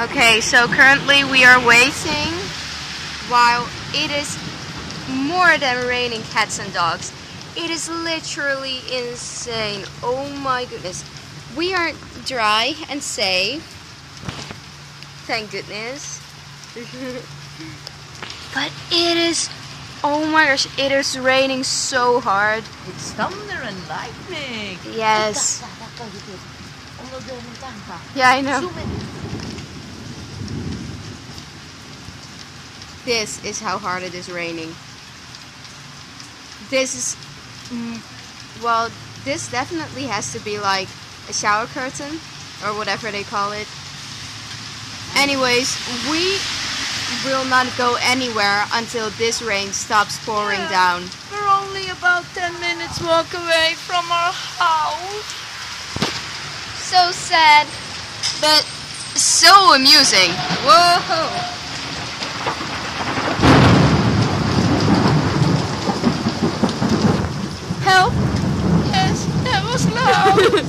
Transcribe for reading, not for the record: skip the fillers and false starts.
Okay, so currently we are waiting while it is more than raining cats and dogs. It is literally insane. Oh my goodness. We are dry and safe. Thank goodness. But it is, oh my gosh, it is raining so hard. It's thunder and lightning. Yes. Yeah, I know. This is how hard it is raining. This is, well, this definitely has to be like a shower curtain or whatever they call it. Anyways, we will not go anywhere until this rain stops pouring down. We're only about 10 minutes walk away from our house. So sad, but so amusing. Whoa! Help! Yes, that was loud.